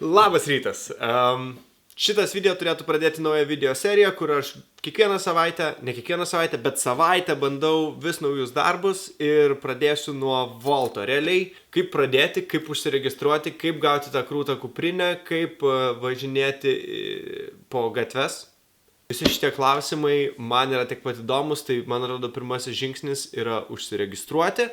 Labas rytas. Šitas video turėtų pradėti naują video seriją, kur aš kiekvieną savaitę, ne kiekvieną savaitę, bet savaitę bandau vis naujus darbus ir pradėsiu nuo Volto. Realiai, kaip pradėti, kaip užsiregistruoti, kaip gauti tą krūtą kuprinę, kaip važinėti po gatves. Visi šitie klausimai man yra tik pat įdomus, tai man atrodo pirmasis žingsnis yra užsiregistruoti.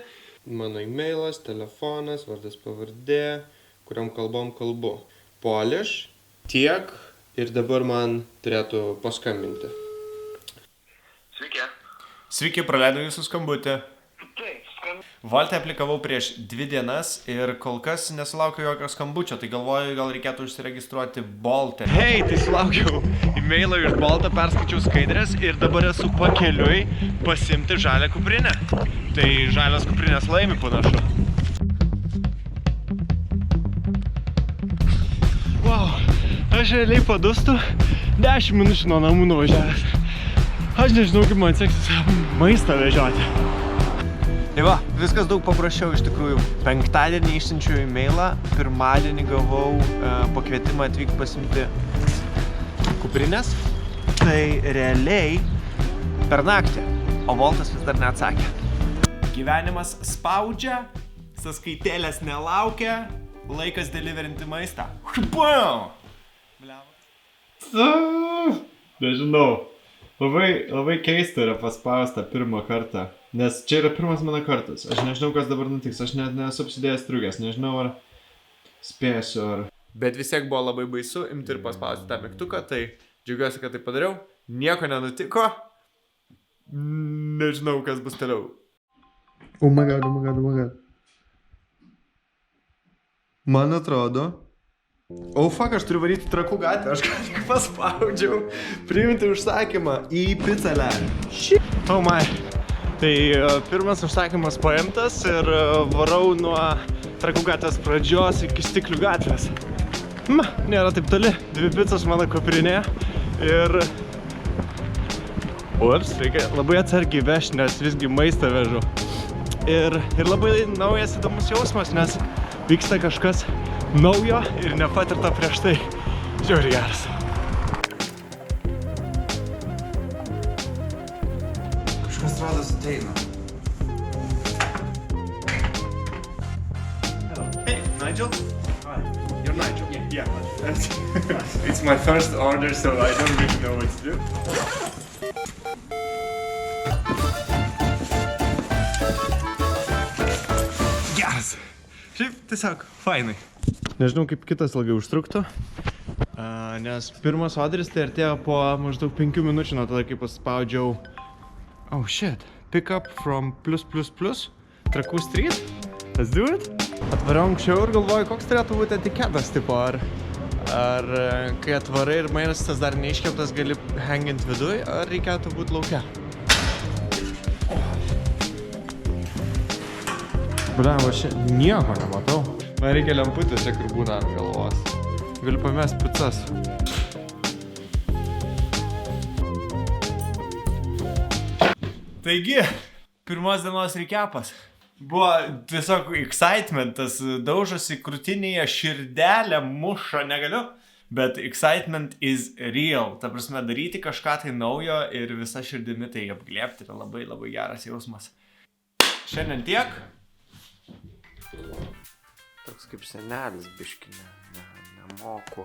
Mano e-mailas, telefonas, vardas pavardė, kuriam kalbom kalbu. Polish, tiek ir dabar man turėtų paskambinti. Sveiki. Sveiki, praleidau jūsų skambutį. Taip, Volte aplikavau prieš 2 dienas ir kol kas nesulaukiau jokio skambučio, tai galvoju, gal reikėtų užsiregistruoti Bolte. Hei, tai sulaukiau e-mailo iš Bolto, perskaičiau skaidrės ir dabar esu pakeliui pasiimti žalią kuprinę. Tai žalias kuprinės laimi panašu. Wow, aš realiai padūstu 10 minučių nuo namų nuvažiavęs. Aš nežinau, kaip man seksis maistą vežioti. Tai va, viskas daug paprasčiau iš tikrųjų. Penktadienį išsiunčiau e-mailą, pirmadienį gavau pakvietimą atvykti pasimti kuprinės. Tai realiai per naktį, o Voltas vis dar neatsakė. Gyvenimas spaudžia, sąskaitėlės nelaukia, laikas deliverinti maistą. Nežinau. Labai keista yra paspausta pirmą kartą. Nes čia yra pirmas mano kartas. Aš nežinau, kas dabar nutiks. Aš net nesu apsidėjęs striukės. Nežinau, ar spėsiu, ar... Bet vis tiek buvo labai baisu imti ir paspausti tą mygtuką, tai džiaugiuosi, kad tai padariau. Nieko nenutiko. Nežinau, kas bus toliau. Oh my god. Man atrodo... Oh fuck, aš turiu varyti Trakų gatvę, aš ką tik paspaudžiau priimti užsakymą į pizzalę. Oh my. Tai pirmas užsakymas paimtas ir varau nuo Trakų gatvės pradžios iki Stiklių gatvės. Nėra taip toli, 2 picos mano kuprinėje ir... Ups, reikia labai atsargiai vežti, nes visgi maistą vežu. Ir labai naujas įdomus jausmas, nes vyksta kažkas naujo ir nepatirta prieš tai. Žiauriai geras. Kažkas rodos ateina. Hey, Nigel? Hi. You're Nigel? Yeah. It's my first order, so I don't really know what to do. Geras. Šiaip tiesiog fainai. Nežinau, kaip kitas ilgai užtruktų, nes pirmas orderis tai artėjo po maždaug 5 minučių nuo tada, kai paspaudžiau oh shit, pick up from Trakų Street, let's do it. Atvariau anksčiau ir galvoju, koks turėtų būti etiketas, tipo, ar kai atvarai ir maistas dar neiškeptas gali hangint viduj, ar reikėtų būti lauke. Bliam, aš nieko nematau. Man reikia lemputės čia, kur būna ant galvos. Galiu pamest picas. Taigi, pirmos dienos recapas. Buvo tiesiog excitementas, daužosi krūtinėje, širdelę muša, negaliu. Bet excitement is real. Ta prasme, daryti kažką tai naujo ir visa širdimi tai apglėbti yra labai labai geras jausmas. Šiandien tiek. Toks kaip senelis biški, nemoku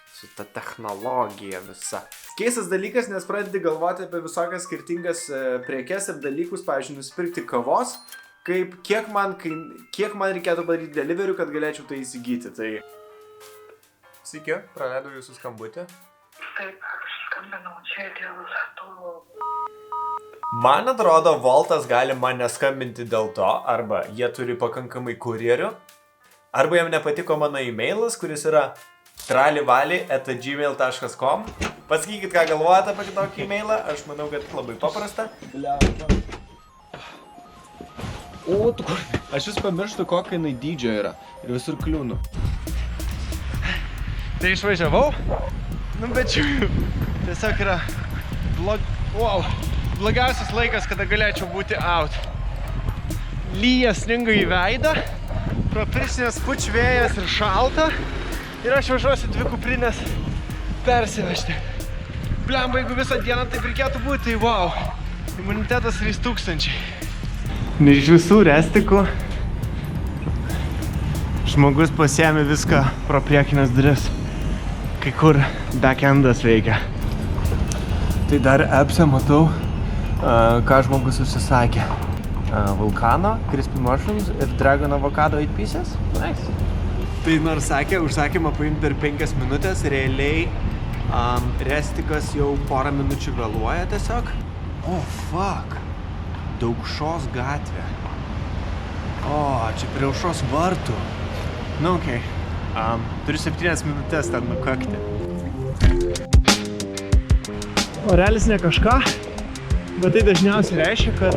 su ta technologija visa. Keistas dalykas, nes pradedi galvoti apie visokias skirtingas prekes ir dalykus, pavyzdžiui, nusipirkti kavos, kiek man reikėtų padaryti deliverių, kad galėčiau tai įsigyti. Tai... Sveiki, praleidau jūsų skambutį. Taip, aš skambinau čia dėl tų... Man atrodo, Voltas gali man neskambinti dėl to, arba jie turi pakankamai kurjerių, arba jam nepatiko mano e-mailas, kuris yra tralivali@gmail.com. Pasakykit, ką galvojate apie tokį e-mailą, aš manau, kad labai paprasta. O, tu kur? Aš vis pamirštu, kokia jinai dydžio yra ir visur kliūnu. Tai išvažiavau, bet čia tiesiog yra blogiausias laikas, kada galėčiau būti out. Lyja sninga į veidą, pro pirštinės pučia vėjas ir šalta. Ir aš važiuosiu 2 kuprinės persivežti. Blemba, jeigu visą dieną taip reikėtų būti, tai wow. Imunitetas 3000. Iš visų restikų žmogus pasiėmė viską pro priekinės duris. Kai kur backendas veikia. Tai dar appse matau, ką žmogus užsisakė. Vulkano, crispy mushrooms ir dragon avocado 8 pieces. Nice. Tai nors sakė, užsakymą paimti per 5 minutės, realiai restikas jau porą minučių vėluoja tiesiog. Oh, fuck. Daukšos gatvė. O, čia prie Aušros vartų. Nu, okei. Turiu 7 minutės ten nukakti. Orelis ne kažką, bet tai dažniausiai reiškia, kad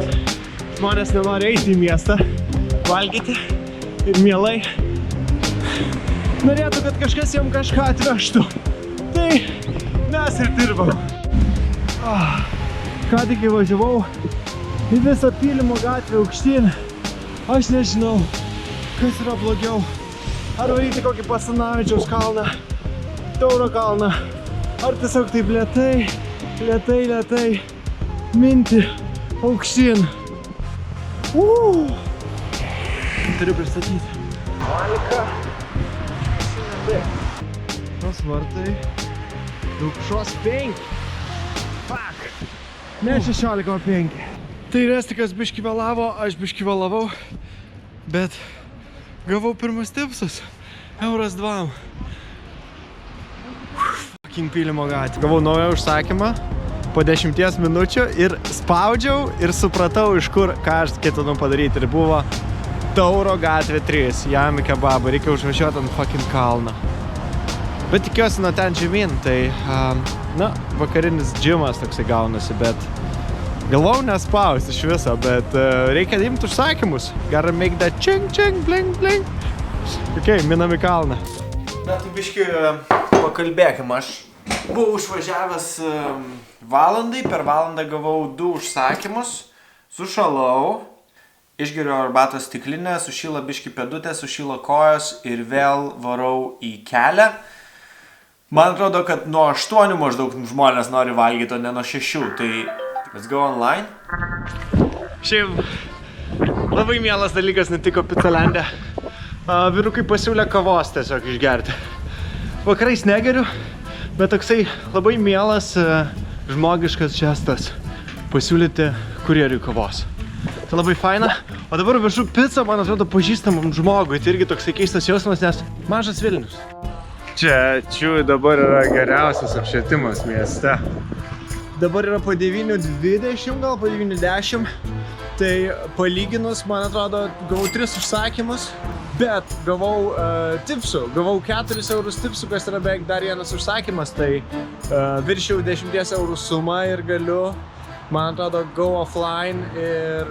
žmonės nenori eiti į miestą, valgyti ir mielai norėtų, kad kažkas jam kažką atvežtų. Tai mes ir dirbam. Ką tik įvažiavau į visą Pylimo gatvę aukštyn. Aš nežinau, kas yra blogiau. Ar varyti kokį Basanavičiaus kalną, Tauro kalną, ar tiesiog taip lėtai minti aukštyn. Turiu pristatyti. Malika. Tos vartai. Daukšos 5. Fuck. Ne 16,5. Tai restikas biškį vėlavo, aš biškį vėlavau. Bet gavau pirmus tipsus. €2. Fucking Pylimo gatvė. Gavau naują užsakymą po 10 minučių ir spaudžiau ir supratau, iš kur, ką aš ketinu padaryti. Ir buvo Tauro gatvė 3, Jami kebabą. Reikia užvažiuoti ant fucking kalną. Bet tikiuosi nuo ten žemyn, tai, na, vakarinis džimas toksai gaunasi, bet galvau nespausti iš viso, bet reikia imti užsakymus. Gotta make that ching, ching, bling, bling. Ok, minam į kalną. Na, tai biški pakalbėkim, aš buvau užvažiavęs valandai, per valandą gavau 2 užsakymus, sušalau, išgeriu arbatos stiklinę, sušyla biški pėdutė, sušyla kojos ir vėl varau į kelią. Man atrodo, kad nuo 8 maždaug žmonės nori valgyti, o ne nuo 6, tai let's go online. Šiaip labai mielas dalykas nutiko Picalande. Vyrukai pasiūlė kavos tiesiog išgerti. Vakarais negeriu, bet toksai labai mielas žmogiškas žestas pasiūlyti kurjeriui kavos. Tai labai faina. O dabar vežu pizzą, man atrodo, pažįstamam žmogui. Tai irgi toksai keistas jausmas, nes mažas Vilnius. Čia dabar yra geriausias apšvietimas mieste. Dabar yra po 9:20, gal po 9:10. Tai palyginus, man atrodo, gavau 3 užsakymus, bet gavau tipsų. Gavau 4 eurus tipsų, kas yra beveik dar vienas užsakymas. Tai viršiau 10 eurų sumą ir galiu, man atrodo, go offline ir...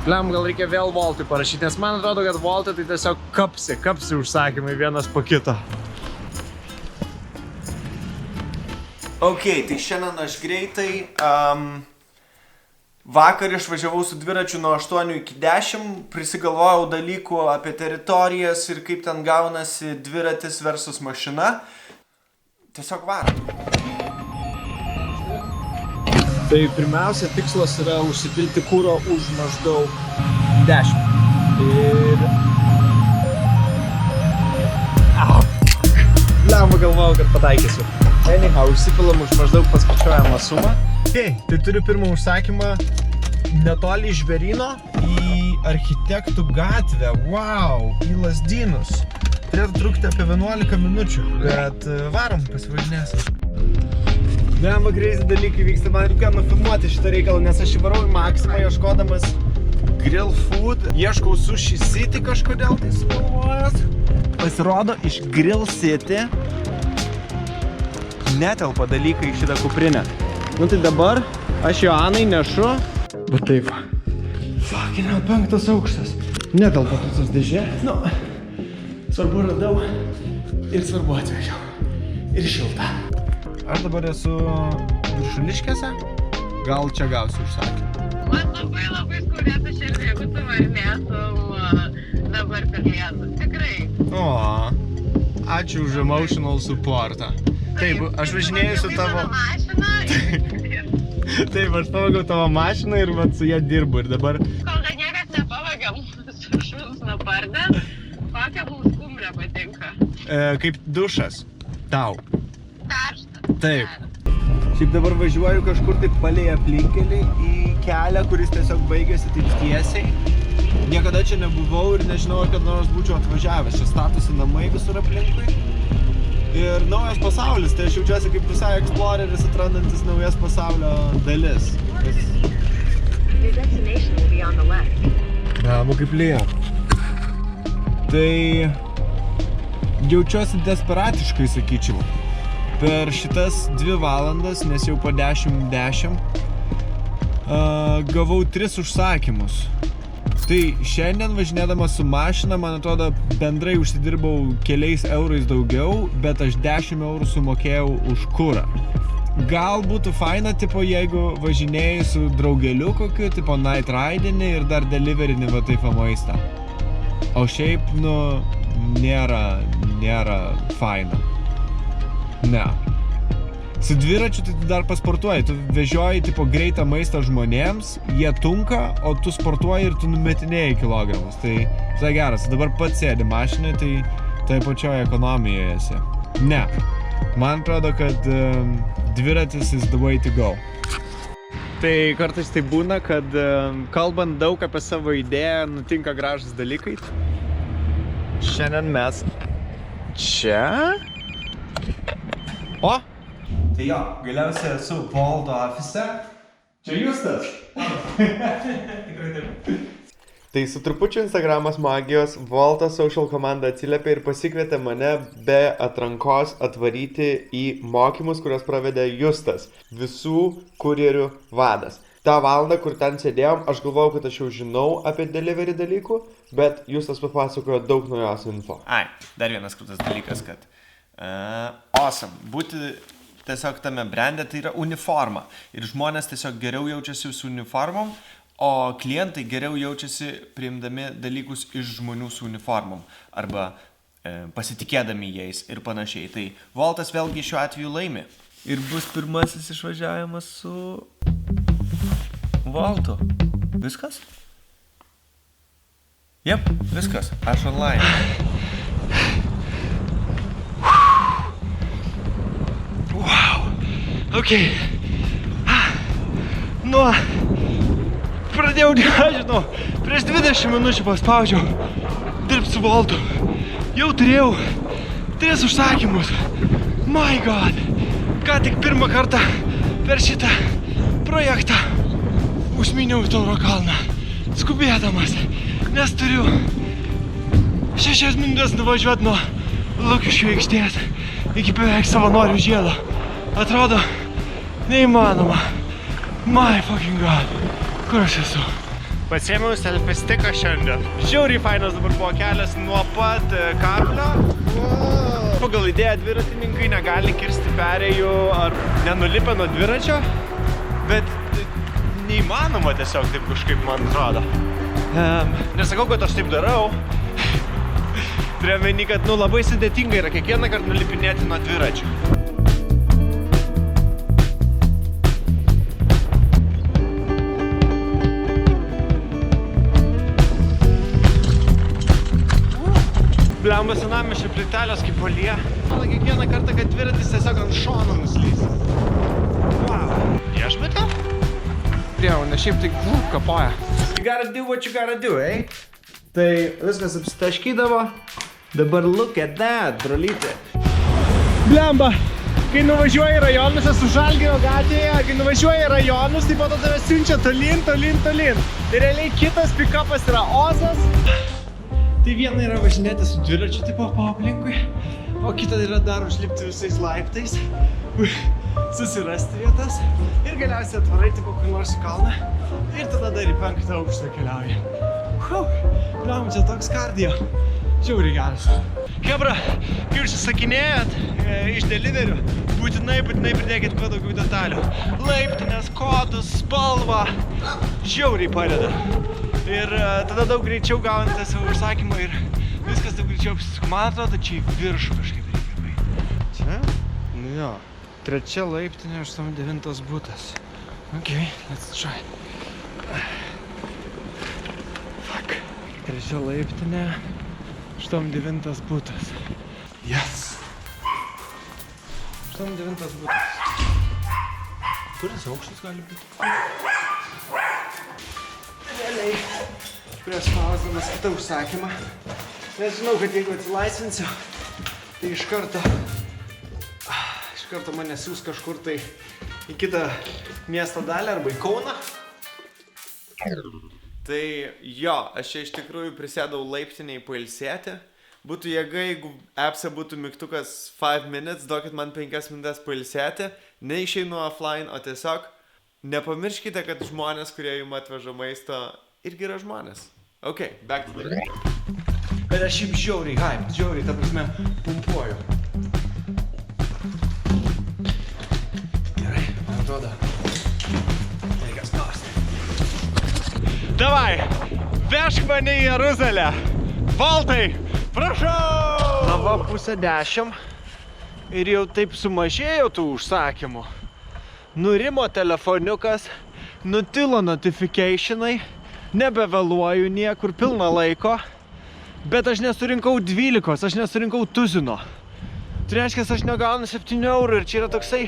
Gal reikia vėl Voltui parašyti, nes man atrodo, kad Voltui tai tiesiog kapsi užsakymai vienas po kito. Ok, tai šiandien aš greitai. Vakar išvažiavau su dviračiu nuo 8 iki 10, prisigalvojau dalykų apie teritorijas ir kaip ten gaunasi dviratis versus mašina. Tiesiog varom. Tai pirmiausia tikslas yra užsipilti kuro už maždaug 10. Ir... Lemba galvojau, kad pataikysiu. Anyhow, užsipilam už maždaug paskaičiuojamą sumą. Okay, tai turiu pirmą užsakymą netoli Žvėryno į Architektų gatvę. Wow, į Lazdynus. Turėtų trukti apie 11 minučių, bet varom, pasivažinėsim. Lemba crazy dalykai vyksta, man reikėjo nufilmuoti šitą reikalą, nes aš įvarau į Maksimą ieškodamas grill food, ieškau Sushi City kažkodėl tai sugalvojęs. Pasirodo, iš Grill City netelpa dalykai į šitą kuprinę. Nu tai dabar aš Joanai nešu, bet taip, fucking 5 aukštas, netelpa tos dėžė, nu, svarbu radau ir svarbu atvežiau ir šilta. Aš dabar esu Viršuliškėse, gal čia gausiu užsakymą. Man labai skaudėtų širdį, jeigu tu varinėtum dabar per Lietuvą. Tikrai. O, Ačiū už emotional supportą. Taip, aš važinėjau su tavo... Taip, aš pavagiau tavo mašiną ir vat su ją dirbu ir dabar... Kol niekas nepavagė mūsų šuns nuo pardę, kokia mums skumbrė patinka. Kaip dušas. Tau. Karšta. Taip. Šiaip dabar važiuoju kažkur taip palei aplinkelį į kelią, kuris tiesiog baigėsi taip tiesiai. Niekada čia nebuvau ir nežinau, kad nors būčiau atvažiavęs. Čia statosi namai visur aplinkui. Ir naujas pasaulis, tai aš jaučiuosi kaip visai exploreris atrandantis naujas pasaulio dalis. Ramu kaip lėja. Tai jaučiuosi desperatiškai, sakyčiau. Per šitas 2 valandas, nes jau po 10:10, gavau 3 užsakymus. Tai šiandien važinėdamas su mašina, man atrodo, bendrai užsidirbau keliais eurais daugiau, bet aš 10 eurų sumokėjau už kurą. Gal būtų faina, tipo, jeigu važinėjai su draugeliu kokiu, tipo night ridinį ir dar deliverini va taip maistą. O šiaip, nu, nėra faina. Ne. Su dviračiu tai tu dar pasportuoji, tu vežioji tipo greitą maistą žmonėms, jie tunka, o tu sportuoji ir tu numetinėjai kilogramus. Tai geras, dabar pats sėdi mašinai, tai pačioje ekonomijoje esi. Ne. Man atrodo, kad dviratis is the way to go. Tai kartais tai būna, kad kalbant daug apie savo idėją, nutinka gražus dalykai. Šiandien mes čia. O! Tai jo, galiausiai esu Volto ofise. Čia Justas. Tikrai taip. Tai su trupučiu Instagramos magijos Volto social komanda atsiliepė ir pasikvietė mane be atrankos atvaryti į mokymus, kurios pravedė Justas, visų kurjerių vadas. Ta valandą, kur ten sėdėjom, aš galvojau, kad aš jau žinau apie delivery dalykų, bet Justas papasakojo daug naujos info. Ai, dar vienas krūtas dalykas, kad awesome. Būti tiesiog tame brande tai yra uniforma. Ir žmonės tiesiog geriau jaučiasi su uniformom, o klientai geriau jaučiasi priimdami dalykus iš žmonių su uniformom. Arba pasitikėdami jais ir panašiai. Tai Voltas vėlgi šiuo atveju laimi. Ir bus pirmasis išvažiavimas su Voltu. Viskas? Jep, viskas. Aš online. Ok. Nu, pradėjau, nežinau, prieš 20 minučių paspaudžiau dirbti su Voltu. Jau turėjau 3 užsakymus. My God. Ką tik pirmą kartą per šitą projektą užminiau į Tauro kalną, skubėdamas, nes turiu 6 minutės nuvažiuoti nuo Lukiškių aikštės iki beveik Savanorių žiedo. Atrodo neįmanoma. My fucking God. Kur aš esu? Pasiėmiau selfie sticką šiandien. Žiauriai fainas dabar buvo kelias nuo pat kablio. Pagal idėją dviratininkai negali kirsti perėjų ar nenulipę nuo dviračio, bet neįmanoma tiesiog taip kažkaip, man atrodo. Nesakau, kad aš taip darau. Turėjau meni, kad labai sudėtinga yra kiekvieną kartą nulipinėti nuo dviračio. Blemba senamiesčio plytelės kaip valyje. Man kiekvieną kartą, kad dviratis tiesiog ant šono nuslys. Wow. Viešbutė? Priejau, ne šiaip tai kapoja. You gotta do what you gotta do, eh? Tai viskas apsitaškydavo. Dabar look at that, brolytė. Blemba, kai nuvažiuoji rajonus, esu Žalgirio gatvėje, kai nuvažiuoji rajonus, tai po to tave siunčia tolyn. Tai realiai kitas pikapas yra Ozas. Tai viena yra važinėti su dviračiu tipo po aplinkui, o kita yra dar užlipti visais laiptais, susirasti vietas ir galiausiai atvarai tipo kur nors į kalną ir tada dar į 5. aukštą keliauji. Liaum, čia toks kardio. Žiauriai geras. Hebra, kai užsisakinėjat iš deliverių, būtinai pridėkit kuo daugiau detalių. Laiptinės, kodus, spalvą. Žiauriai padeda. Ir tada daug greičiau gaunate savo užsakymą ir Viskas taip greičiau apsisuka. Man atrodo, čia į viršų kažkaip reikia baigti. Čia? Nu jo. 3 laiptinė, 89 butas. Okay, let's try. Fuck. 3 laiptinė, 89 butas. Yes. 89 butas. Kuris aukštas gali būti? Realiai, prieš spausdamas kitą užsakymą. Nes žinau, kad jeigu atsilaisvinsiu, tai iš karto mane siūs kažkur tai į kitą miesto dalį arba į Kauną. Tai jo, aš čia iš tikrųjų prisėdau laiptiniai pailsėti. Būtų jėga, jeigu appse būtų mygtukas 5 minutes, duokit man 5 minutes pailsėti. Neišeinu offline, o tiesiog nepamirškite, kad žmonės, kurie jums atveža maisto, irgi yra žmonės. Ok, back to the... Bet aš šiaip žiauriai, ta prasme, pumpuoju. Gerai, man atrodo. Reikia spausti. Davai, vežk mane į Jeruzalę. Voltai, prašau! Na va, 9:30 ir jau taip sumažėjo tų užsakymų. Nurimo telefoniukas, nutilo notificationai, nebevėluoju niekur, pilna laiko. Bet aš nesurinkau 12, aš nesurinkau tuzino. Tai reiškia, aš negaunu 7 eurų ir čia yra toksai,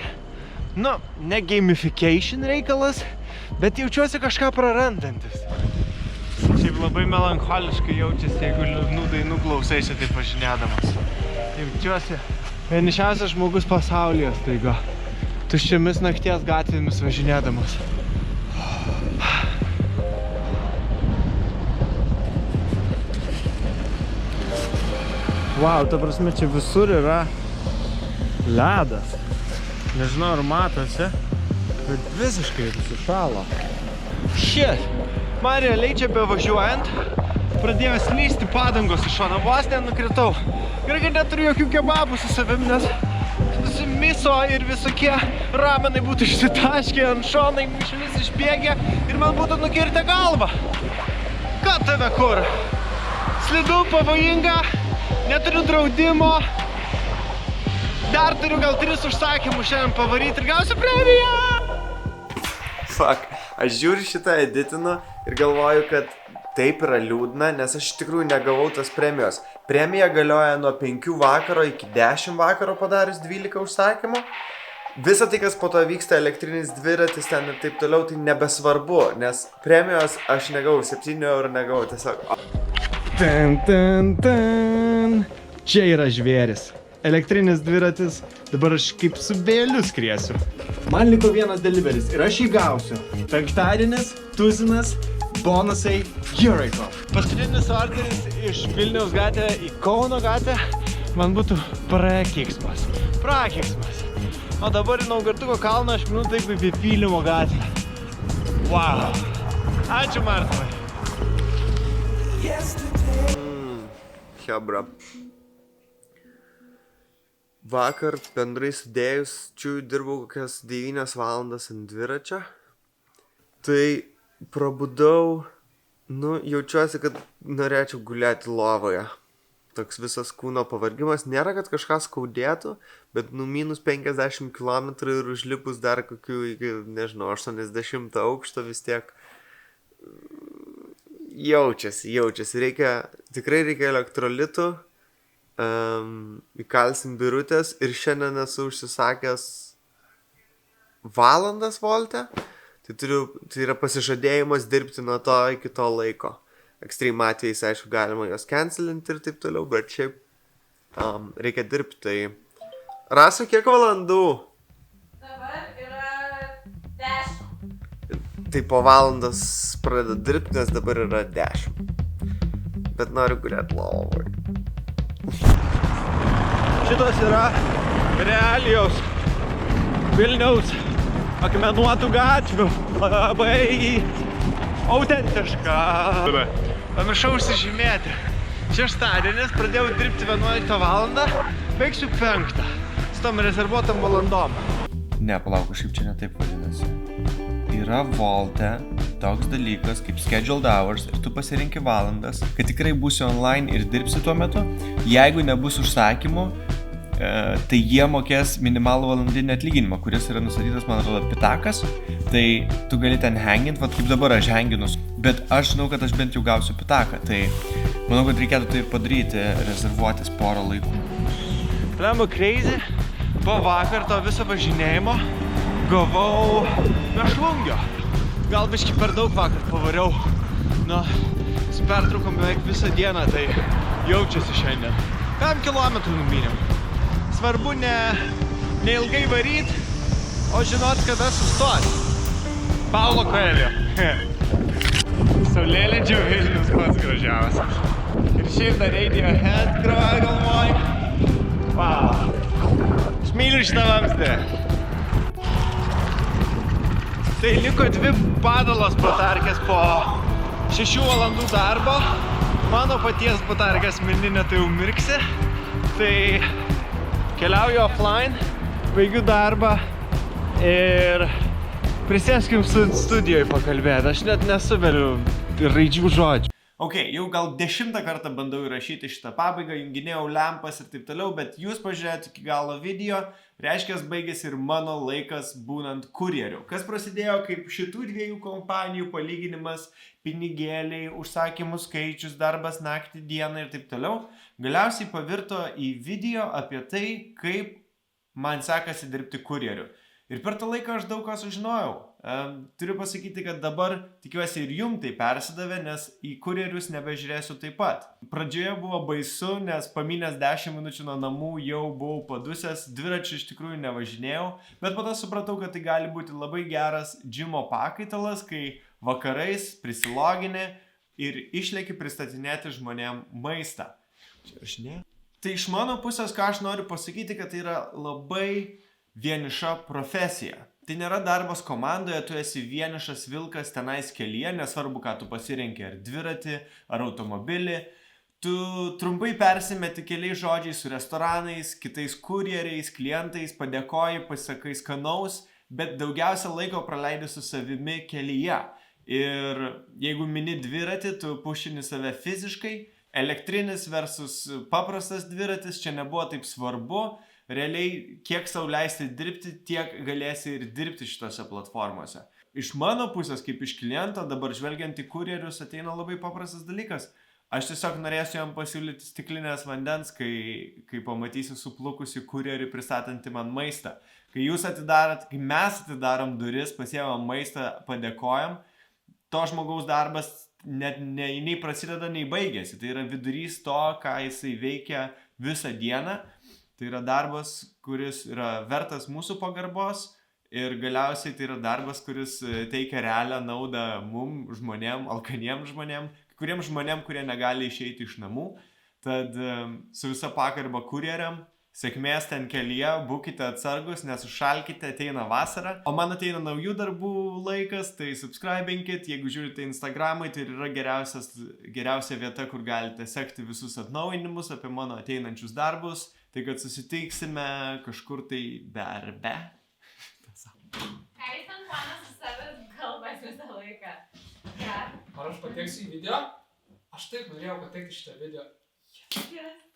nu, ne gamification reikalas, bet jaučiuosi kažką prarandantis. Šiaip labai melancholiškai jaučiasi, jeigu liūdnų dainų klausaisi taip važinėdamas. Jaučiuosi vienišiausias žmogus pasaulyje staiga, tuščiomis nakties gatvėmis važinėdamas. Wow, ta prasme, čia visur yra ledas. Nežinau, ar matosi, bet visiškai sušalo. Shit! Man realiai čia bevažiuojant, pradėjo slysti padangos iš šono, vos nenukritau. Gerai, kad neturiu jokių kebabų su savim, nes miso ir visokie ramenai būtų išsitaškę ant šonai, mišelis išbėgė ir man būtų nukirtę galvą. Ką tave kur? Slidu, pavojinga. Neturiu draudimo, dar turiu gal 3 užsakymus šiandien pavaryti ir gausiu premiją! Fuck, aš žiūriu šitą editinu ir galvoju, kad taip yra liūdna, nes aš iš tikrųjų negavau tos premijos. Premija galioja nuo 5 vakaro iki 10 vakaro padarius 12 užsakymų. Visa tai, kas po to vyksta, elektrinis dviratis ten ir taip toliau, tai nebesvarbu, nes premijos aš negavau, 7 eurų negavau, tiesiog... Čia yra žvėris. Elektrinis dviratis. Dabar aš kaip su vėliu skriesiu. Man liko vienas deliveris ir aš jį gausiu. 5-dienis, tuzinas, bonusai, Gerai. Paskutinis orderis iš Vilniaus gatvę į Kauno gatvę man būtų prakeiksmas. O dabar į Naugarduko kalną aš minu taip kaip į Pylimo gatvę. Wow. Ačiū, Martinai. Hebra. Vakar bendrai sudėjus, dirbau kokias 9 valandas ant dviračio. Tai prabudau, jaučiuosi, kad norėčiau gulėti lovoje. Toks visas kūno pavargimas. Nėra, kad kažką skaudėtų, bet minus 50 km ir užlipus dar kokių iki, nežinau, 80 aukšto vis tiek jaučiasi. Tikrai reikia elektrolitų, įkalsim birutės ir šiandien esu užsisakęs valandas volte. Tai yra pasižadėjimas dirbti nuo to iki to laiko. Ekstreme atvejais, aišku, galima jos cancelinti ir taip toliau, bet šiaip reikia dirbti. Tai Rasa, kiek valandų? Dabar yra 10. Tai po valandas pradeda dirbti, nes dabar yra 10. Bet noriu gulėti lovoj. Šitos yra realijos Vilniaus akmenuotų gatvių. Labai autentiška. Pamiršau užsižymėti. Šeštadienis, pradėjau dirbti 11 valandą, baigsiu 5. Su tom rezervuotam valandom. Ne, palauk, kažkaip čia ne taip vadinasi. Yra volte toks dalykas kaip scheduled hours ir tu pasirinki valandas, kad tikrai būsi online ir dirbsi tuo metu. Jeigu nebus užsakymų, tai jie mokės minimalų valandinį atlyginimą, kuris yra nustatytas, man atrodo, pitakas. Tai tu gali ten hangint, vat kaip dabar aš hanginus, bet aš žinau, kad aš bent jau gausiu pitaką. Tai manau, kad reikėtų tai ir padaryti, rezervuotis porą laikų. Lemba crazy, po vakar to viso važinėjimo gavau mėšlungio. Gal biškį per daug vakar pavariau. Nu, su pertraukom beveik visą dieną, tai jaučiasi šiandien. 5 kilometrų numynėm. Svarbu ne ilgai varyt, o žinot, kada sustot. Paulo Coelho. Saulėlydžio Vilnius pats gražiausias. Ir šiaip dar Radiohead groja galvoj. Wow. Aš myliu šitą vamzdį. Tai liko 2 padalos batarkės po 6 valandų darbo. Mano paties batarkės mininė tai jau mirksi. Tai keliauju offline, baigiu darbą ir prisėskim studijoje pakalbėti. Aš net nesuveriu raidžių žodžių. Ok, jau gal 10 kartą bandau įrašyti šitą pabaigą, junginėjau lempas ir taip toliau, bet jūs pažiūrėjote iki galo video, reiškia, baigėsi ir mano laikas būnant kurjeriu. Kas prasidėjo kaip šitų 2 kompanijų palyginimas, pinigėliai, užsakymų skaičius, darbas naktį, dieną ir taip toliau, galiausiai pavirto į video apie tai, kaip man sekasi dirbti kurjeriu. Ir per tą laiką aš daug ką sužinojau. Turiu pasakyti, kad dabar tikiuosi ir jum tai persidavė, nes į kurjerius nebežiūrėsiu taip pat. Pradžioje buvo baisu, nes paminęs 10 minučių nuo namų jau buvau padusęs, dviračiu iš tikrųjų nevažinėjau, bet po to supratau, kad tai gali būti labai geras džimo pakaitalas, kai vakarais prisilogini ir išleki pristatinėti žmonėm maistą. Čia aš ne? Tai iš mano pusės, ką aš noriu pasakyti, kad tai yra labai vieniša profesija. Tai nėra darbas komandoje, tu esi vienišas vilkas tenais kelyje, nesvarbu, ką tu pasirenki, ar dviratį, ar automobilį. Tu trumpai persimeti keliais žodžiais su restoranais, kitais kurjeriais, klientais, padėkoji, pasakai skanaus, bet daugiausia laiko praleidi su savimi kelyje. Ir jeigu mini dviratį, tu pušini save fiziškai, elektrinis versus paprastas dviratis, čia nebuvo taip svarbu. Realiai, kiek sau leisti dirbti, tiek galėsi ir dirbti šitose platformose. Iš mano pusės, kaip iš kliento, dabar žvelgiant į kurjerius, ateina labai paprastas dalykas. Aš tiesiog norėsiu jam pasiūlyti stiklinės vandens, kai pamatysiu suplukusi kurjerį pristatantį man maistą. Kai jūs atidarat, kai mes atidarom duris, pasiemam maistą, padėkojam, to žmogaus darbas nei prasideda, nei baigėsi. Tai yra vidurys to, ką jisai veikia visą dieną. Tai yra darbas, kuris yra vertas mūsų pagarbos ir galiausiai tai yra darbas, kuris teikia realią naudą mum, žmonėm, alkaniem žmonėm, kuriem žmonėm, kurie negali išeiti iš namų. Tad su visa pagarba kurjeriam, sėkmės ten kelyje, būkite atsargus, nesušalkite, ateina vasara. O man ateina naujų darbų laikas, tai subscribinkit, jeigu žiūrite Instagramai, tai yra geriausia vieta, kur galite sekti visus atnaujinimus apie mano ateinančius darbus. Tai kad susitiksime kažkur tai darbe. Ką jis ant mano su savęs kalbas visą laiką? Ar aš pateksiu į video? Aš taip norėjau patekti šitą video. Yes.